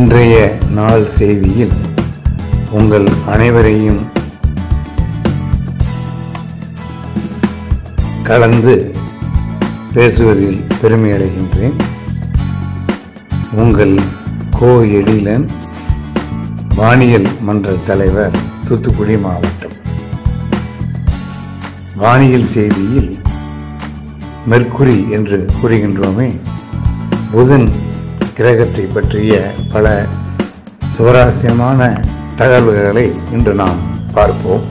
இன்றைய நாள் செய்தியில் உங்கள் அனைவரையும் கலந்து பேசுவதில் பெருமை அடைகின்றேன். உங்கள் கோ எழிலன், வானியல் மன்ற தலைவர், தூத்துக்குடி மாவட்டம். வானியல் செய்தியில் மெர்க்குரி என்று கூறுகின்றோமே, புதன் கிரகத்தை பற்றிய பல சுவாரஸ்யமான தகவல்களை இன்று நாம் பார்ப்போம்.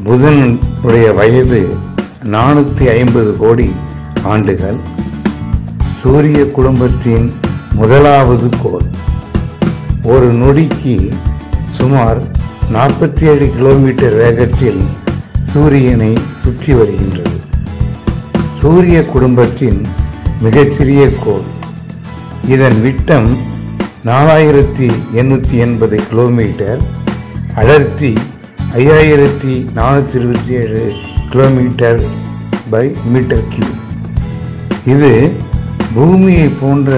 புதனுடைய வயது 450 கோடி ஆண்டுகள். சூரிய குடும்பத்தின் முதலாவது கோள். ஒரு நொடிக்கு சுமார் 47 கிலோமீட்டர் வேகத்தில் சூரியனை சுற்றி வருகின்றது. சூரிய குடும்பத்தின் மிகச்சிறிய கோள். இதன் விட்டம் 4880 கிலோமீட்டர், அடர்த்தி 5427 கிலோமீட்டர் பை மீட்டர் கியூப். இது பூமியை போன்ற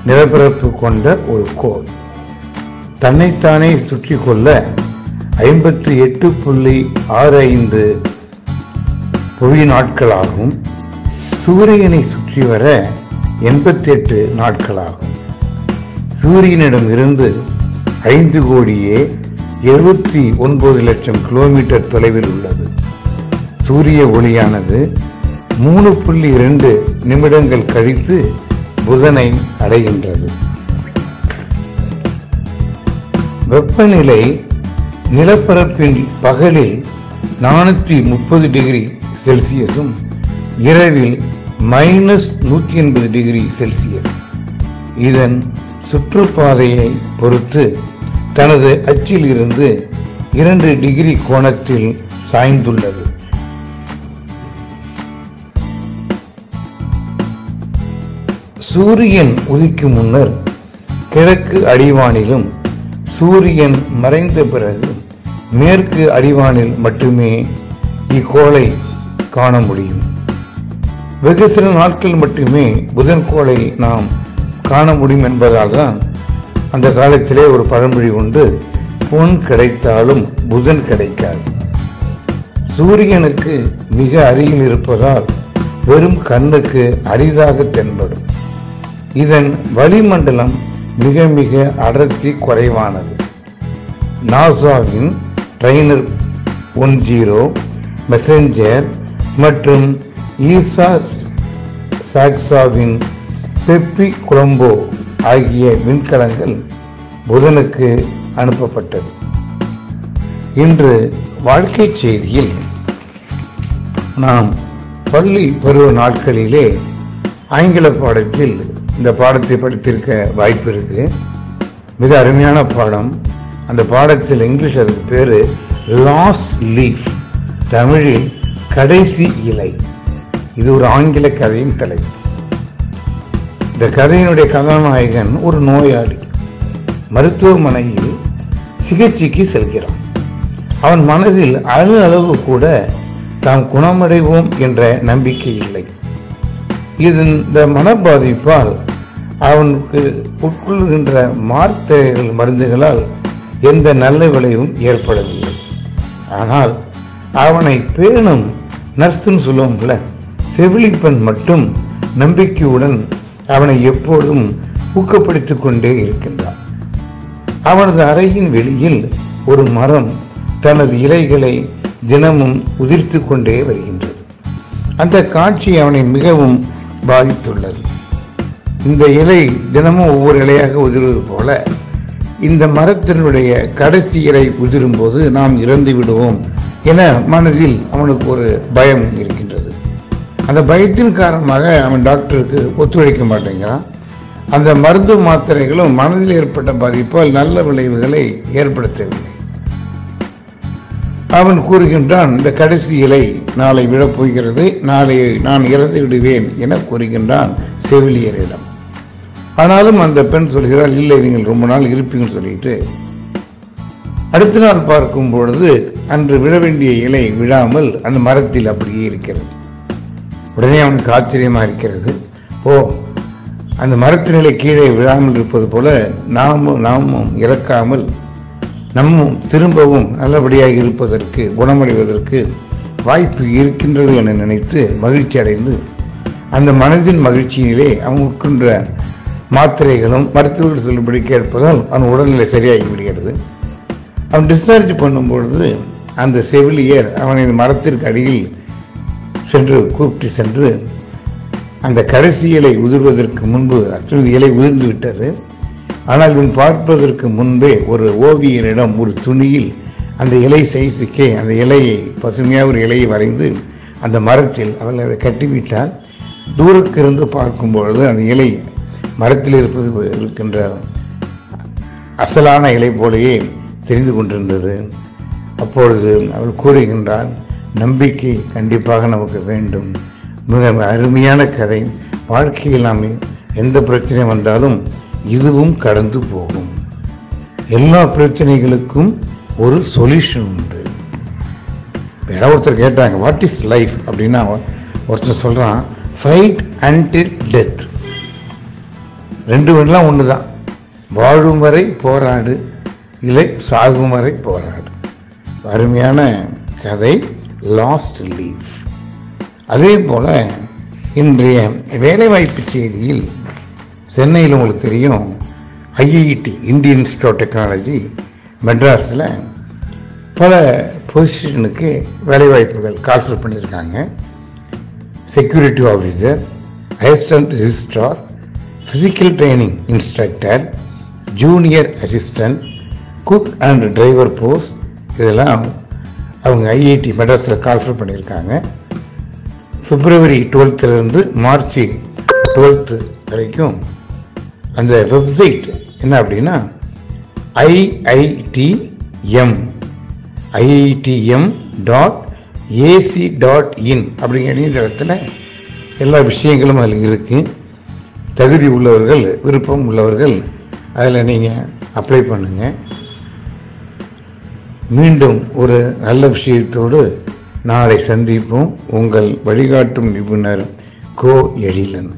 நிலப்பரப்பு கொண்ட ஒரு கோள். தன்னைத்தானே சுற்றி கொள்ள 58.65 புவி நாட்களாகும். சூரியனை சுற்றி வர 88 நாட்களாகும். சூரியனிடம் இருந்து 5,79 லட்சம் கிலோமீட்டர் தொலைவில் உள்ளது. சூரிய ஒளியானது 3.2 நிமிடங்கள் கழித்து புதனை அடைகின்றது. வெப்பநிலை நிலப்பரப்பின் பகலில் 430 டிகிரி செல்சியஸும் இரவில் -180 டிகிரி செல்சியஸ். இதன் சுற்றுப்பாதையை பொறுத்து தனது அச்சில் இருந்து 2 டிகிரி கோணத்தில் சாய்ந்துள்ளது. சூரியன் உதிக்கும் முன்னர் கிழக்கு அடிவானிலும், சூரியன் மறைந்த பிறகு மேற்கு அடிவானில் மட்டுமே இக்கோளை காண முடியும். வெகு சில நாட்கள் மட்டுமே புதன் கோளை நாம் காண முடியும் என்பதால் தான் அந்த காலத்திலே ஒரு பழமொழி உண்டு, பொன் கிடைத்தாலும் புதன் கிடைக்காது. சூரியனுக்கு மிக அருகில் இருப்பதால் வெறும் கண்ணுக்கு அரிதாக தென்படும். இதன் வளிமண்டலம் மிக மிக அடர்த்தி குறைவானது. நாசாவின் ட்ரைனர் 10, மெசஞ்சர் மற்றும் ஈசா சாக்சாவின் பெப்பி கொலம்போ ஆகிய விண்கலங்கள் புதனுக்கு அனுப்பப்பட்டது. இன்று வாழ்க்கை செய்தியில் நாம் பள்ளி பருவ நாட்களிலே ஆங்கில பாடத்தில் இந்த பாடத்தை படித்திருக்க வாய்ப்பு இருக்கு. மிக அருமையான பாடம். அந்த பாடத்தில் இங்கிலீஷ் அதுக்கு பேரு லாஸ்ட் லீஃப், தமிழில் கடைசி இலை. இது ஒரு ஆங்கில கதையின் தலைப்பு. இந்த கதையினுடைய கதாநாயகன் ஒரு நோயாளி. மருத்துவமனையில் சிகிச்சைக்கு செல்கிறான். அவன் மனதில் அளவு கூட தாம் குணமடைவோம் என்ற நம்பிக்கை இல்லை. இந்த மனப்பாதிப்பால் அவனுக்கு உட்கொள்கின்ற மாத்திரைகள் மருந்துகளால் எந்த நல்ல விளைவும் ஏற்படவில்லை. ஆனால் அவனை பேணும் நர்ஸ்ன்னு சொல்லுவோம்ல, செவிலிப்பெண் மட்டும் நம்பிக்கையுடன் அவனை எப்போதும் ஊக்கப்படுத்திக் கொண்டே இருக்கின்றான். அவனது அறையின் வெளியில் ஒரு மரம் தனது இலைகளை தினமும் உதிர்த்து கொண்டே வருகின்றது. அந்த காட்சி அவனை மிகவும் பாதித்துள்ளது. இந்த இலை தினமும் ஒவ்வொரு இலையாக உதிர்வது போல இந்த மரத்தினுடைய கடைசி இலை உதிரும் போது நாம் இறந்து விடுவோம் என மனதில் அவனுக்கு ஒரு பயம் இருக்கின்றது. அந்த பயத்தின் காரணமாக அவன் டாக்டருக்கு ஒத்துழைக்க மாட்டேங்கிறான். அந்த மருந்து மாத்திரைகளும் மனதில் ஏற்பட்ட பாதிப்பால் நல்ல விளைவுகளை ஏற்படுத்தவில்லை. அவன் கூறுகின்றான், இந்த கடைசி இலை நாளை விழப்போகிறது, நாளை நான் இறந்து விடுவேன் என கூறுகின்றான் செவிலியரிடம். ஆனாலும் அந்த பெண் சொல்கிறாள், இல்லை நீங்கள் ரொம்ப நாள் இருப்பீங்கன்னு சொல்லிட்டு அடுத்த நாள் பார்க்கும் பொழுது அன்று விழ வேண்டிய இலை விழாமல் அந்த மரத்தில் அப்படியே இருக்கிறது. உடனே அவனுக்கு ஆச்சரியமா இருக்கிறது. ஓ, அந்த மரத்தினிலை கீழே விழாமல் இருப்பது போல நாமும் இறக்காமல் நம்மும் திரும்பவும் நல்லபடியாக இருப்பதற்கு, குணமடைவதற்கு வாய்ப்பு இருக்கின்றது என நினைத்து மகிழ்ச்சி அடைந்து அந்த மனதின் மகிழ்ச்சியிலே அவன் உட்கொண்ட மாத்திரைகளும் மருத்துவர்கள் சொல்லும்படி கேட்பதால் அவன் உடல்நிலை சரியாகி விடுகிறது. அவன் டிஸ்சார்ஜ் பண்ணும்பொழுது அந்த செவிலியர் அவனை மரத்திற்கு அடியில் கூப்பிட்டு சென்று அந்த கடைசி இலை உதிர்வதற்கு முன்பு, இலை உதிர்ந்து விட்டது, ஆனால் இவன் பார்ப்பதற்கு முன்பே ஒரு ஓவியனிடம் ஒரு துணியில் அந்த இலை சைஸுக்கே அந்த இலையை, பசுமையாக ஒரு இலையை வரைந்து அந்த மரத்தில் அவள் அதை கட்டிவிட்டால் தூரத்திலிருந்து பார்க்கும்பொழுது அந்த இலை மரத்தில் இருக்கின்ற அசலான இலை போலேயே தெரிந்து கொண்டிருந்தது. அப்பொழுது அவள் கூறுகின்றாள், நம்பிக்கை கண்டிப்பாக நமக்கு வேண்டும். மிக அருமையான கதை. வாழ்க்கையில் நாம் எந்த பிரச்சனை வந்தாலும் இதுவும் கடந்து போகும். எல்லா பிரச்சனைகளுக்கும் ஒரு சொல்யூஷன் உண்டு. வேற ஒருத்தர் கேட்டாங்க, வாட் இஸ் லைஃப் அப்படின்னா ஒருத்தர் சொல்றான், ஃபைட் அன்டில் டெத். ரெண்டு வேண்டெல்லாம் ஒன்று தான். வாழும் வரை போராடு, இல்லை சாகும் வரை போராடு. அருமையான கதை, லாஸ்ட் லீஃப். அதே போல இன்றைய வேலைவாய்ப்பு செய்தியில் சென்னையில் உங்களுக்கு தெரியும், IIT Indian Institute of Technology மெட்ராஸில் பல பொசிஷனுக்கு வேலைவாய்ப்புகள் கால்ஃபர் பண்ணியிருக்காங்க. Security officer, assistant registrar, physical training instructor, junior assistant, cook and driver post, இதெல்லாம் அவங்க ஐஐடி மெட்ராஸில் கால்ஃபர் பண்ணியிருக்காங்க. பிப்ரவரி 12லேருந்து மார்ச் 12 வரைக்கும் அந்த வெப்சைட் என்ன அப்படின்னா iitm.ac.in அப்படிங்கிற இணையதளத்தில் எல்லா விஷயங்களும் அதில் இருக்கு. தகுதி உள்ளவர்கள், விருப்பம் உள்ளவர்கள் அதில் நீங்கள் அப்ளை பண்ணுங்க. மீண்டும் ஒரு நல்ல விஷயத்தோடு நாளை சந்திப்போம். உங்கள் வழிகாட்டும் நிபுணர் கோ எழிலன்.